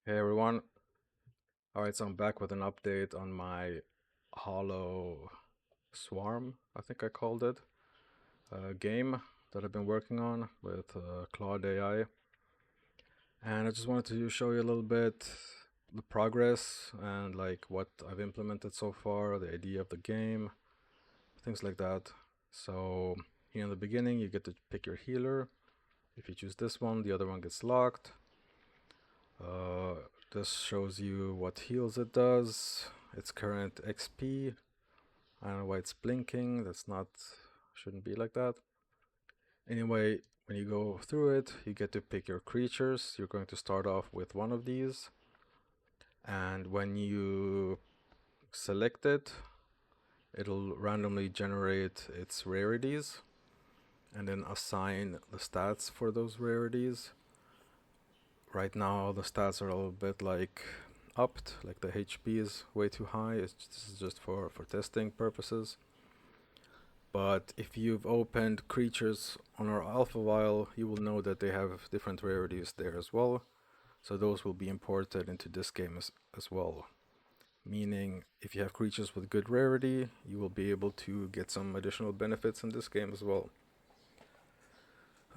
Hey everyone. Alright, so I'm back with an update on my Holo Swarm, I think I called it, game that I've been working on with Claude AI. And I just wanted to show you a little bit the progress and like what I've implemented so far, the idea of the game, things like that. So here in the beginning, you get to pick your healer. If you choose this one, the other one gets locked. Uh, this shows you what heals it does, its current XP. I don't know why it's blinking. That's not, shouldn't be like that. Anyway, when you go through it, you get to pick your creatures. You're going to start off with one of these. And when you select it, it'll randomly generate its rarities and then assign the stats for those rarities. Right now, the stats are a little bit like upped, like the HP is way too high. This is just for testing purposes. But if you've opened creatures on our alpha vial, you will know that they have different rarities there as well. So those will be imported into this game as well. Meaning, if you have creatures with good rarity, you will be able to get some additional benefits in this game as well.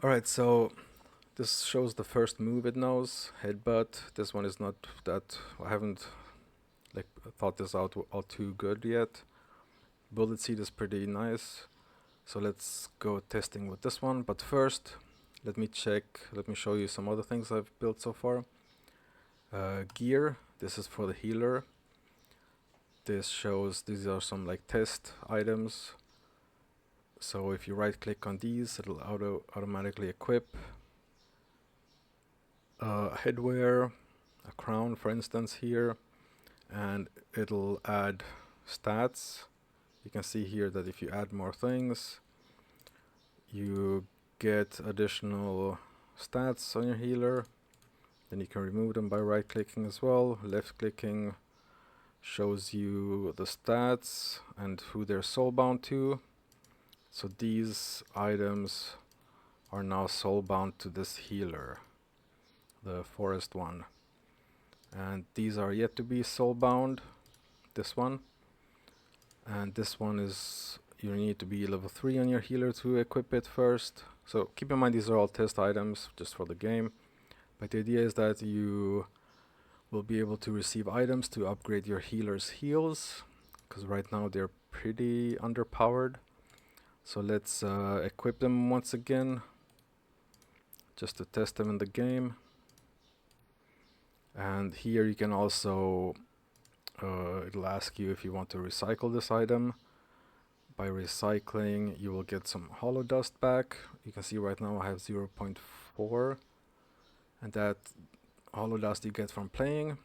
Alright, so this shows the first move it knows, Headbutt. This one is not that, I haven't like thought this out all too good yet. Bullet Seed is pretty nice. So let's go testing with this one. But first, let me show you some other things I've built so far. Gear, this is for the healer. This shows, these are some like test items. So if you right click on these, it'll automatically equip headwear, a crown for instance here, and it'll add stats. You can see here that if you add more things, you get additional stats on your healer. Then you can remove them by right clicking as well. Left clicking shows you the stats and who they're soulbound to. So these items are now soulbound to this healer, the forest one. And these are yet to be soulbound, this one. And this one is, you need to be level 3 on your healer to equip it first. So keep in mind these are all test items just for the game. But the idea is that you will be able to receive items to upgrade your healer's heals, because right now they're pretty underpowered. So let's equip them once again, just to test them in the game. And here you can also, it'll ask you if you want to recycle this item. By recycling, you will get some holo dust back. You can see right now I have 0.4, and that holo dust you get from playing.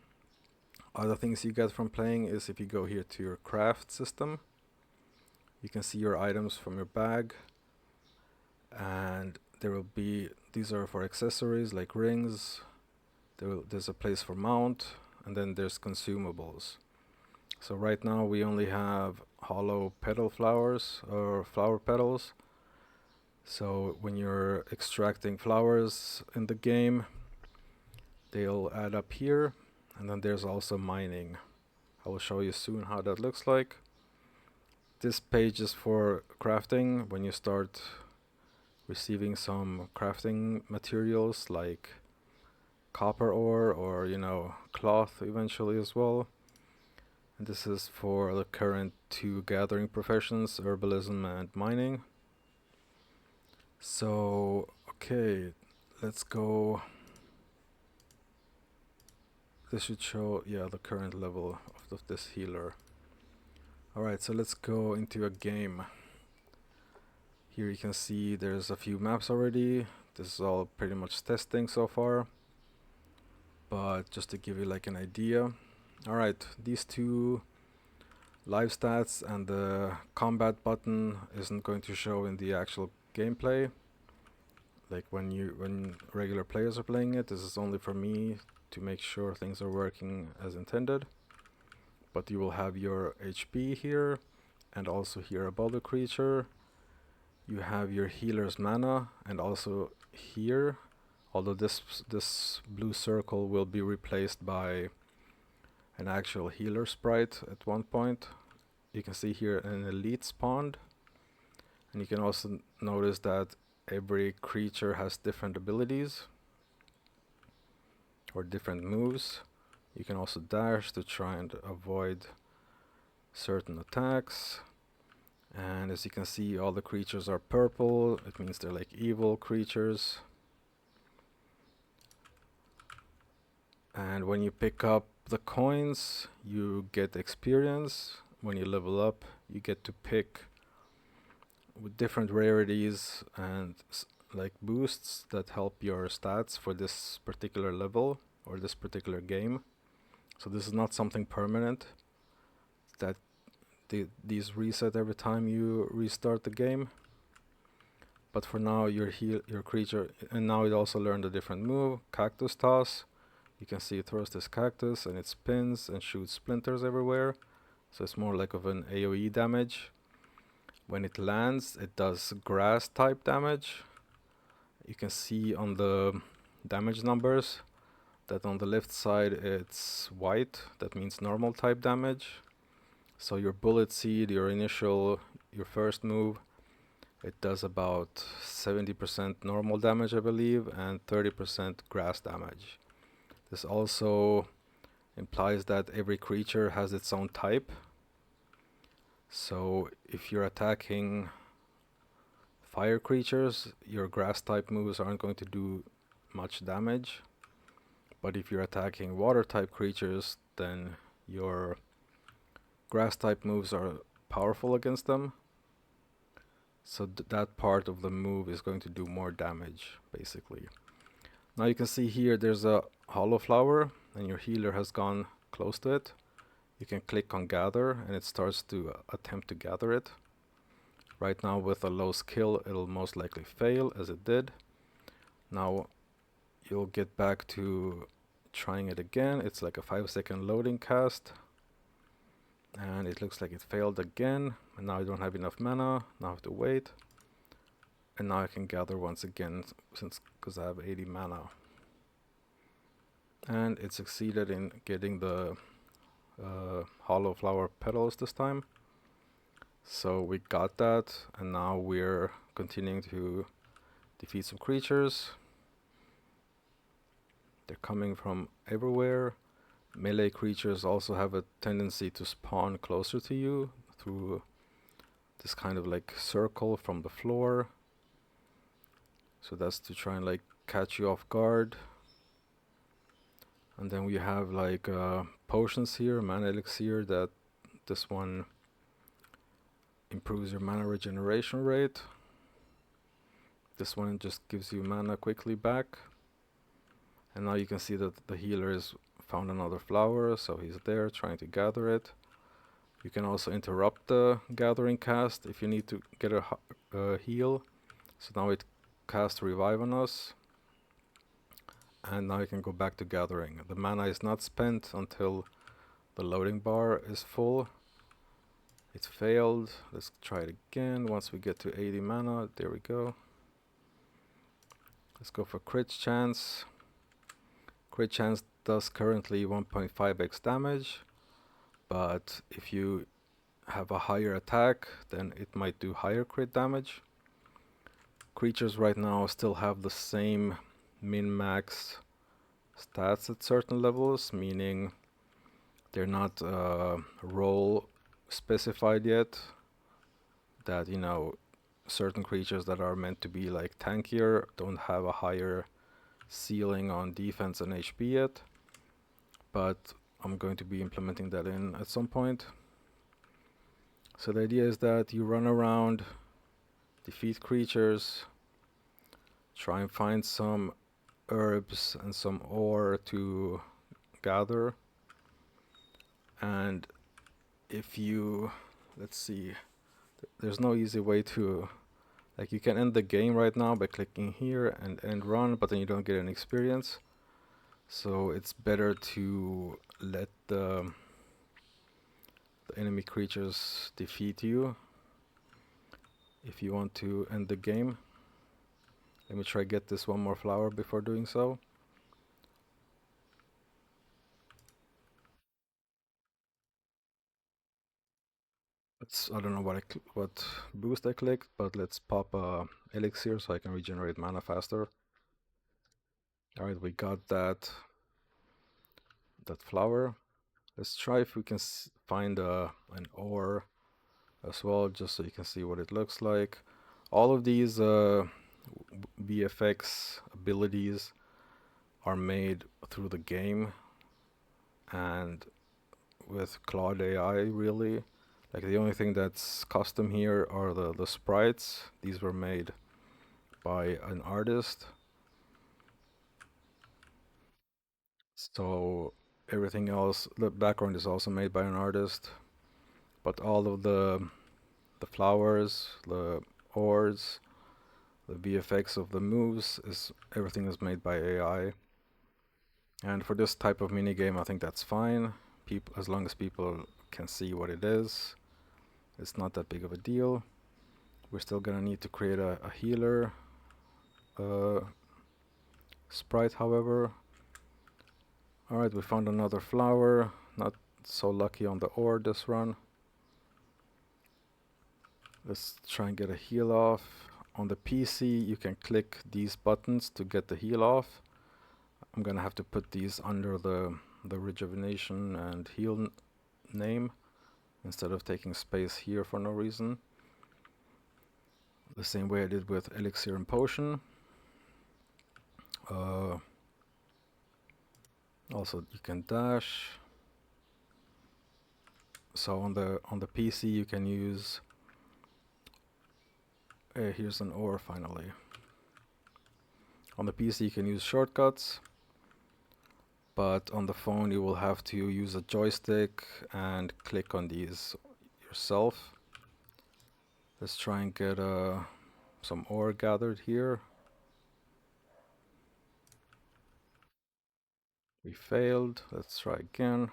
Other things you get from playing is if you go here to your craft system, you can see your items from your bag, and there will be, these are for accessories like rings, there's a place for mount, and then there's consumables. So right now we only have hollow petal flowers or flower petals. So when you're extracting flowers in the game, they'll add up here, and then there's also mining. I will show you soon how that looks like. This page is for crafting. When you start receiving some crafting materials like copper ore or, you know, cloth eventually as well. And this is for the current 2 gathering professions, herbalism and mining. So, okay, let's go. This should show, yeah, the current level of this healer. Alright, so let's go into a game. Here you can see there's a few maps already. This is all pretty much testing so far. But just to give you like an idea. Alright, these 2 live stats and the combat button isn't going to show in the actual gameplay. Like when regular players are playing it, this is only for me to make sure things are working as intended. But you will have your HP here, and also here above the creature you have your healer's mana, and also here although this blue circle will be replaced by an actual healer sprite at one point. You can see here an elite spawned, and you can also notice that every creature has different abilities or different moves. You can also dash to try and avoid certain attacks. And as you can see, all the creatures are purple. It means they're like evil creatures. And when you pick up the coins, you get experience. When you level up, you get to pick with different rarities and like boosts that help your stats for this particular level or this particular game. So this is not something permanent that these reset every time you restart the game. But for now, your creature, and now it also learned a different move, Cactus Toss. You can see it throws this cactus and it spins and shoots splinters everywhere. So it's more like of an AoE damage. When it lands, it does grass type damage. You can see on the damage numbers that on the left side it's white. That means normal type damage. So your bullet seed, your first move, it does about 70% normal damage, I believe, and 30% grass damage. This also implies that every creature has its own type. So if you're attacking fire creatures, your grass type moves aren't going to do much damage. But if you're attacking water type creatures, then your grass type moves are powerful against them. So that part of the move is going to do more damage, basically. Now you can see here there's a Holo Flower, and your healer has gone close to it. You can click on gather, and it starts to attempt to gather it. Right now with a low skill, it'll most likely fail, as it did. Now you'll get back to trying it again. It's like a 5-second loading cast. And it looks like it failed again. And now I don't have enough mana. Now I have to wait. And now I can gather once again, because I have 80 mana. And it succeeded in getting the Holo Flower petals this time. So we got that, and now we're continuing to defeat some creatures. They're coming from everywhere. Melee creatures also have a tendency to spawn closer to you through this kind of like circle from the floor. So that's to try and like catch you off guard. And then we have like potions here, mana elixir, that this one improves your mana regeneration rate. This one just gives you mana quickly back. And now you can see that the healer has found another flower, so he's there trying to gather it. You can also interrupt the gathering cast if you need to get a heal. So now it casts revive on us. And now you can go back to gathering. The mana is not spent until the loading bar is full. It failed. Let's try it again once we get to 80 mana. There we go. Let's go for crit chance. Crit chance does currently 1.5x damage, but if you have a higher attack, then it might do higher crit damage. Creatures right now still have the same min-max stats at certain levels, meaning they're not role specified yet. That, you know, certain creatures that are meant to be like tankier don't have a higher ceiling on defense and HP yet, but I'm going to be implementing that in at some point. So the idea is that you run around, defeat creatures, try and find some herbs and some ore to gather, and if you, let's see, there's no easy way to, like, you can end the game right now by clicking here and end run, but then you don't get any experience. So it's better to let the enemy creatures defeat you if you want to end the game. Let me try get this one more flower before doing so. I don't know what boost I clicked, but let's pop a elixir so I can regenerate mana faster. All right, we got that flower. Let's try if we can find an ore as well, just so you can see what it looks like. All of these VFX abilities are made through the game and with Claude AI, really. Like, the only thing that's custom here are the sprites. These were made by an artist. So everything else, the background is also made by an artist. But all of the flowers, the ores, the VFX of the moves, everything is made by AI. And for this type of minigame, I think that's fine. As long as people can see what it is, it's not that big of a deal. We're still gonna need to create a healer sprite, however. Alright, we found another flower. Not so lucky on the ore this run. Let's try and get a heal off. On the PC, you can click these buttons to get the heal off. I'm gonna have to put these under the rejuvenation and heal name instead of taking space here for no reason. The same way I did with elixir and potion. Also, you can dash. So on the PC, you can use. Here's an ore finally. On the PC, you can use shortcuts, but on the phone, you will have to use a joystick and click on these yourself. Let's try and get some ore gathered here. We failed. Let's try again.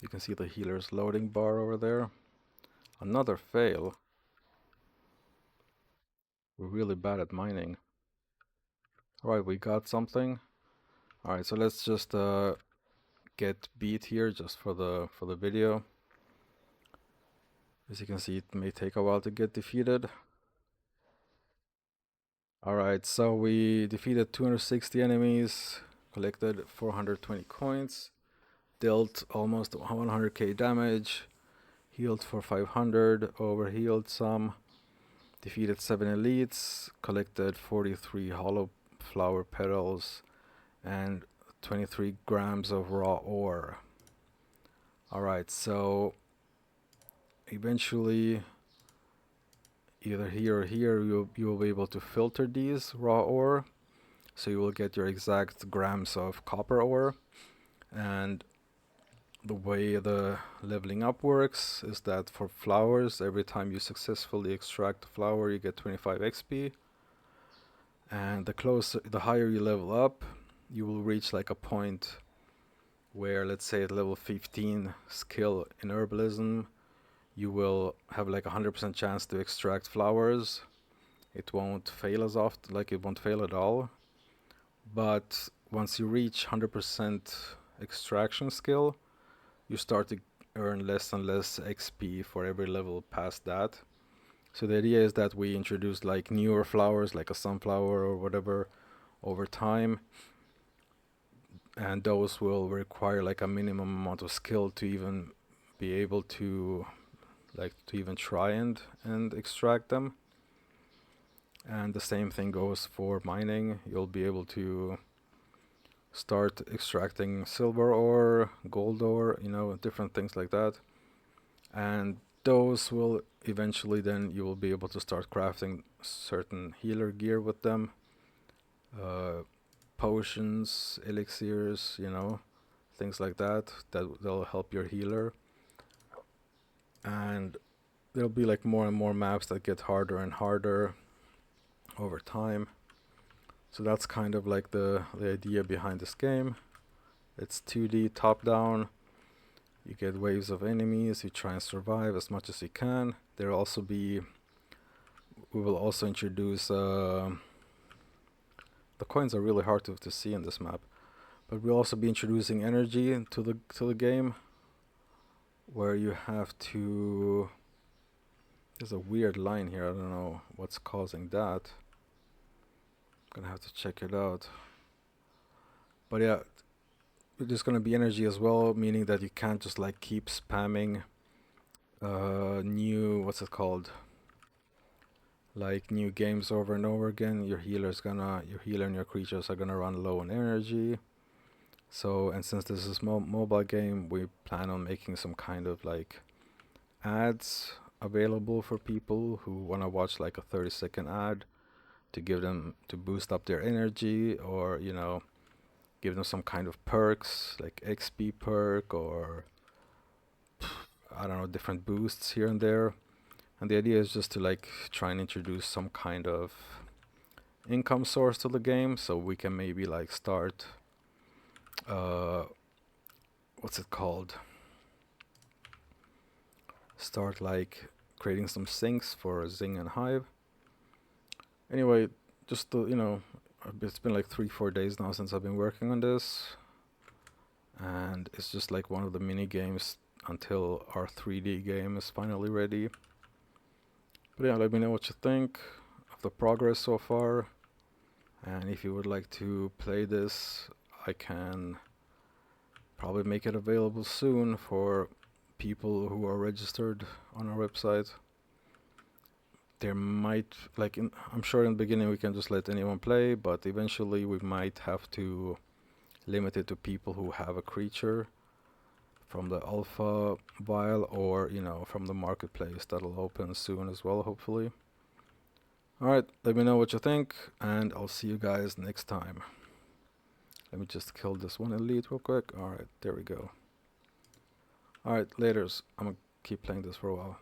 You can see the healer's loading bar over there. Another fail. We're really bad at mining. Alright, we got something. Alright, so let's just get beat here just for the video. As you can see, it may take a while to get defeated. Alright, so we defeated 260 enemies, collected 420 coins, dealt almost 100k damage, healed for 500, overhealed some, defeated 7 elites, collected 43 hollow flower petals, and 23 grams of raw ore. Alright, so eventually, either here or here, you will be able to filter these raw ore, so you will get your exact grams of copper ore. And the way the leveling up works is that for flowers, every time you successfully extract a flower, you get 25 XP. And the higher you level up, you will reach like a point where, let's say at level 15 skill in herbalism, you will have like 100% chance to extract flowers. It won't fail as often, like it won't fail at all. But once you reach 100% extraction skill, you start to earn less and less XP for every level past that. So the idea is that we introduce like newer flowers, like a sunflower or whatever, over time, and those will require like a minimum amount of skill to even be able to even try and extract them. And the same thing goes for mining. You'll be able to start extracting silver ore, gold ore, different things like that. And those will eventually, then you will be able to start crafting certain healer gear with them. Potions, elixirs, things like that that'll help your healer. And there'll be like more and more maps that get harder and harder over time. So that's kind of like the idea behind this game. It's 2D top down. You get waves of enemies, you try and survive as much as you can. There'll also be we will also introduce the coins are really hard to see in this map, but we'll also be introducing energy to the game, where you have to. There's a weird line here. I don't know what's causing that. Gonna have to check it out. But yeah, there's gonna be energy as well, meaning that you can't just like keep spamming new, what's it called? Like new games over and over again. Your healer and your creatures are gonna run low on energy. So, and since this is mobile game, we plan on making some kind of like ads available for people who wanna watch like a 30-second ad to boost up their energy, or give them some kind of perks like XP perk, or I don't know, different boosts here and there. And the idea is just to like try and introduce some kind of income source to the game, so we can maybe like start what's it called? Start like creating some sinks for Zing and Hive. Anyway, just to, it's been like 3-4 days now since I've been working on this, and it's just like one of the mini games until our 3D game is finally ready. But yeah, let me know what you think of the progress so far, and if you would like to play this, I can probably make it available soon for people who are registered on our website. There might, I'm sure in the beginning we can just let anyone play, but eventually we might have to limit it to people who have a creature from the alpha vial, or from the marketplace that'll open soon as well, hopefully. Alright, let me know what you think, and I'll see you guys next time. Let me just kill this one elite real quick. Alright, there we go. Alright, laters. I'm gonna keep playing this for a while.